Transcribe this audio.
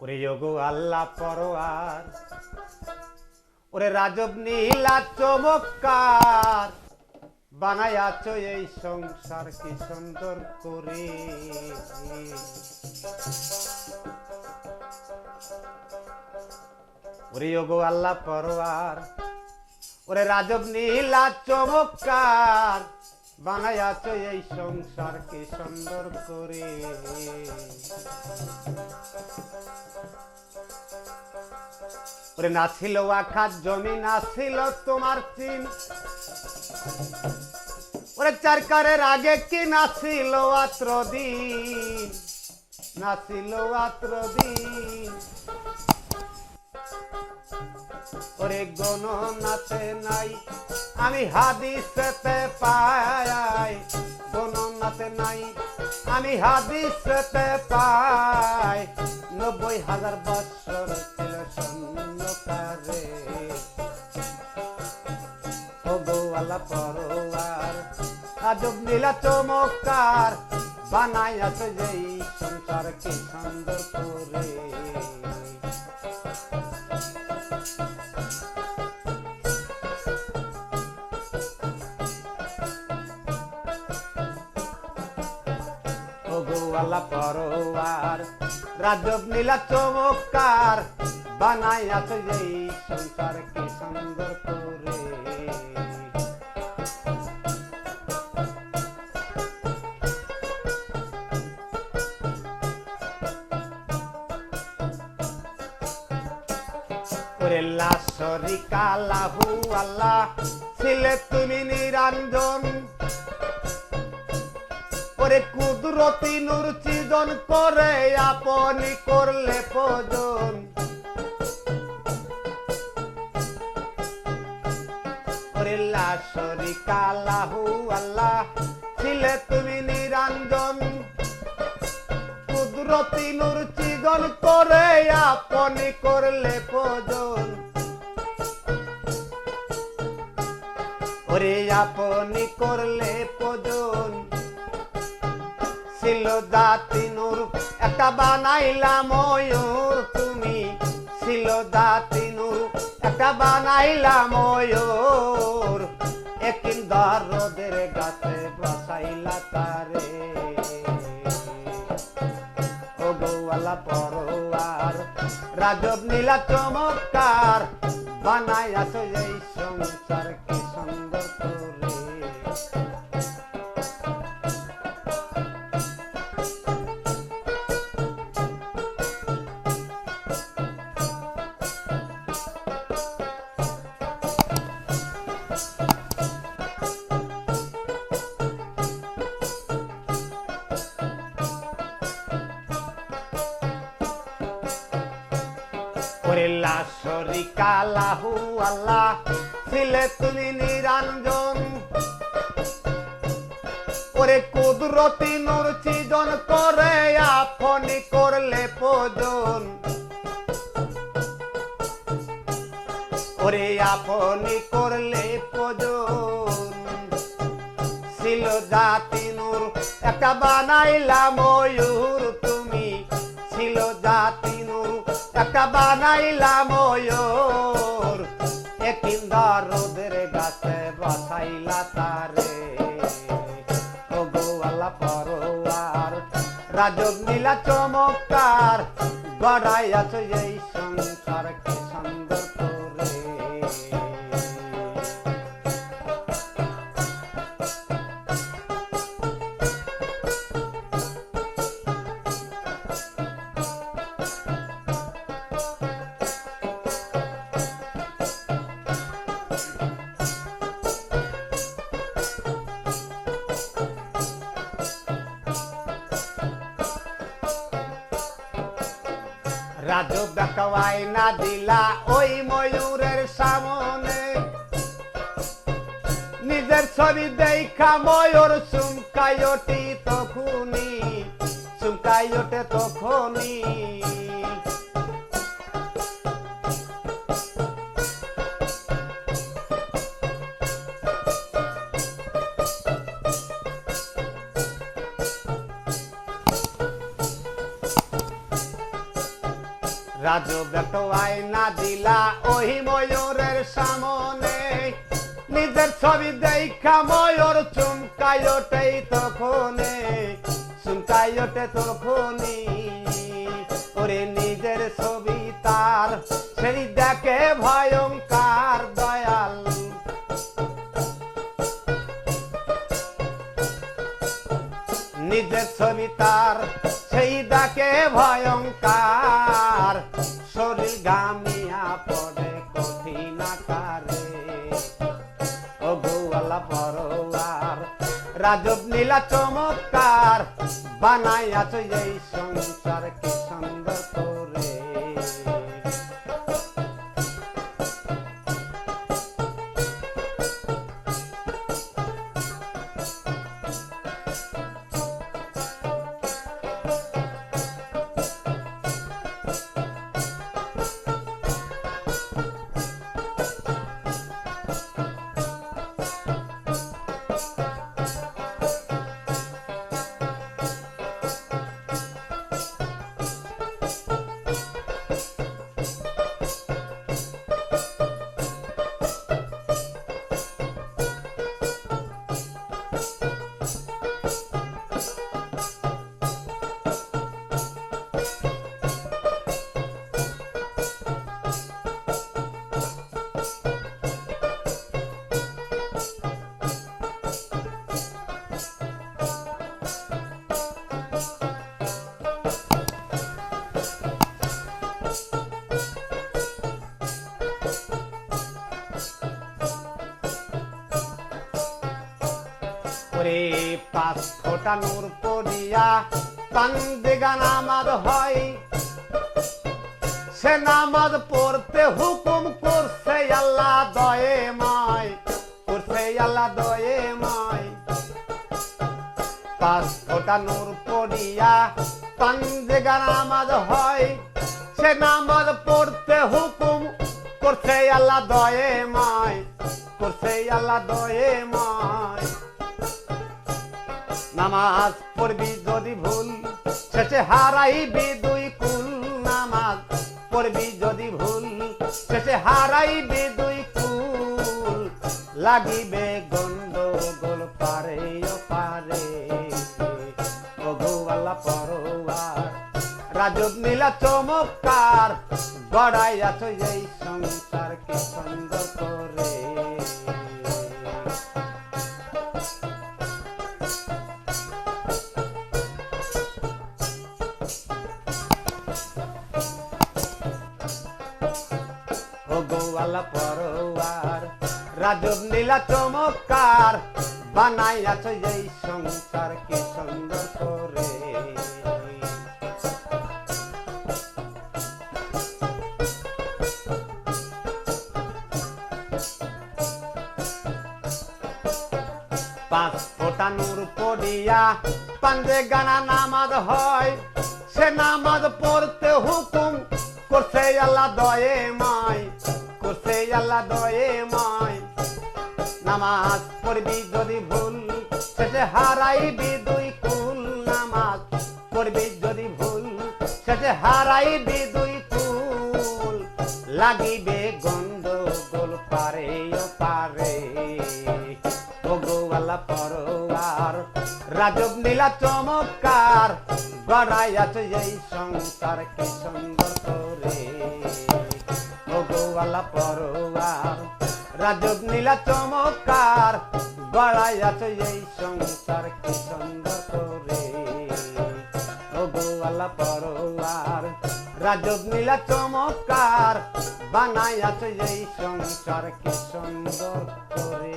ওরে যোগো আল্লাহ পরোয়ার, ওরে রাজব নীলা চমৎকার বানায়াছ এই সংসার কি সুন্দর করে। ওরে যোগো আল্লাহ পরোয়ার, ওরে রাজব নীলা চমৎকার বানায়াছ এই সংসার কি সুন্দর করে। ওরে না ছিল আখাত জমি, না ছিল তোমার চিন, ওরে চারকারের আগে কি না ছিল আত্র দিন, না ছিল আত্র দিন। ওরে গণনাতে নাই আমি হাদিসেতে পাই, গণনাতে নাই আমি হাদিসেতে পাই ৯০,০০০ বৎসর ছিল শূন্যকারে। ও গো আল্লাহ পরোয়ার, আজব নীলা চমৎকার বানাইয়াছ যেই সংসার কি সুন্দর করে। ও গো আল্লাহ পরোয়ার, রাজব নীলা চমৎকার বানাইয়াছ যেই সংসার কি সুন্দর করে। ওরে লা শরীকা লাহু আল্লাহ ছিলে তুমি নিরঞ্জন, ওরে কুদরতি নূর সৃজন করে আপনি করলে পূজন। ওরে লা শরীকা লাহু আল্লাহ ছিলে তুমি নিরঞ্জন, কুদরতি নূর সৃজন করে আপনি করলে পূজন। ওরে আপনি করলে পূজন, ছিল দাতি নূর একটা বানাইলা ময়ূর তুমি, ছিল দাতি নূর একটা বানাইলা ময়ূর, একদিন দরদের গাছে বসাইলা তারে। ও গো আল্লাহ পরোয়ার, রাজব নীলা চমৎকার বানাইয়াছ এই সংসার কি সুন্দর করে। ওরে লা শরীকা লাহু আল্লাহ ছিলে তুমি নিরঞ্জন, ওরে কুদরতি নূর সৃজন করে আপনি করলে পূজন। ওরে আপনি করলে পূজন, ছিল জাতি নূর একটা বানাইলা ময়ূর তুমি, ছিল জাতি নূর একটা বানাইলা ময়ূর, একদিন দরদের গাছে বসাইলা তারে। ও গো আল্লাহ পরোয়ার, রাজব নীলা চমৎকার গড়াইয়াছ এই সংসার কি সুন্দর করে। রাজব দেখাওয়াই না দিলা ওই ময়ূরের সামনে, নিজের ছবি দেখা ময়ূর চুমকাই ওঠে তখনই, চুমকাই ওঠে তখনই। রাজব একটা আয়না দিলা ওই ময়ূরের সামনে, নিজের ছবি দেখা ময়ূর চুমকাই ওঠে তখনে, চুমকাই ওঠে তখনই। ওরে নিজের ছবি তার সেই দেখে ভয়ঙ্কর দয়াল, নিজের ছবি তার সেই দেখে ভয়ঙ্কর, শরীর গামিয়া পড়ে কঠিন আকারে। ও গোয়ালা পরোয়ার রাজব নীলা চমৎকার, বানাইয়াছ এই সংসার কি সুন্দর করে। ওরে পাঁচ ফোঁটা নূর পড়িয়া পান্দেগা নামাজ হয়, সে নামাজ পড়তে হুকুম করছে আল্লাহ দয়েময়, করছে আল্লাহ দয়েময়। পাঁচ ফোঁটা নূর পড়িয়া পান্দেগা নামাজ হয়, সে নামাজ পড়তে হুকুম করছে আল্লাহ দয়েময়, করছে আল্লাহ দয়েময়। নামাজ পড়বি যদি ভুল শেষে হারাইবি দুই কুল, নামাজ পড়বি যদি ভুল শেষে হারাইবি দুই কুল, লাগিবে গন্ডগোল পারে ও পারে। ও গোয়ালা পরোয়ার রাজব নীলা চমৎকার, গড়াইয়াছ এই সংসার কি সুন্দর করে। ও গোয়ালা পরোয়ার রাজব নীলা চমৎকার, বানাইয়াছ এই সংসার কি সুন্দর করে। পাঁচ ফোঁটা নূর পড়িয়া পান্দেগানা নামাজ হয়, সে নামাজ পড়তে হুকুম করছে আল্লাহ দয়েময়, করছে আল্লাহ দয়েময়। নামাজ পড়বি যদি ভুল শেষে হারাইবি দুই কুল, নামাজ পড়বি যদি ভুল শেষে হারাইবি দুই কুল, লাগিবে গন্ডগোল পারে ও পারে। ও গোয়ালা পরোয়ার রাজব নীলা চমৎকার, গড়াইয়াছ এই সংসার কি সুন্দর করে। ও গোয়ালা পরোয়ার রাজব নীলা চমৎকার, গড়াইয়াছ এই সংসার কি সুন্দর করে। ও গোয়ালা পরোয়ার রাজব নীলা চমৎকার, বানাইয়াছ এই সংসার কি সুন্দর করে।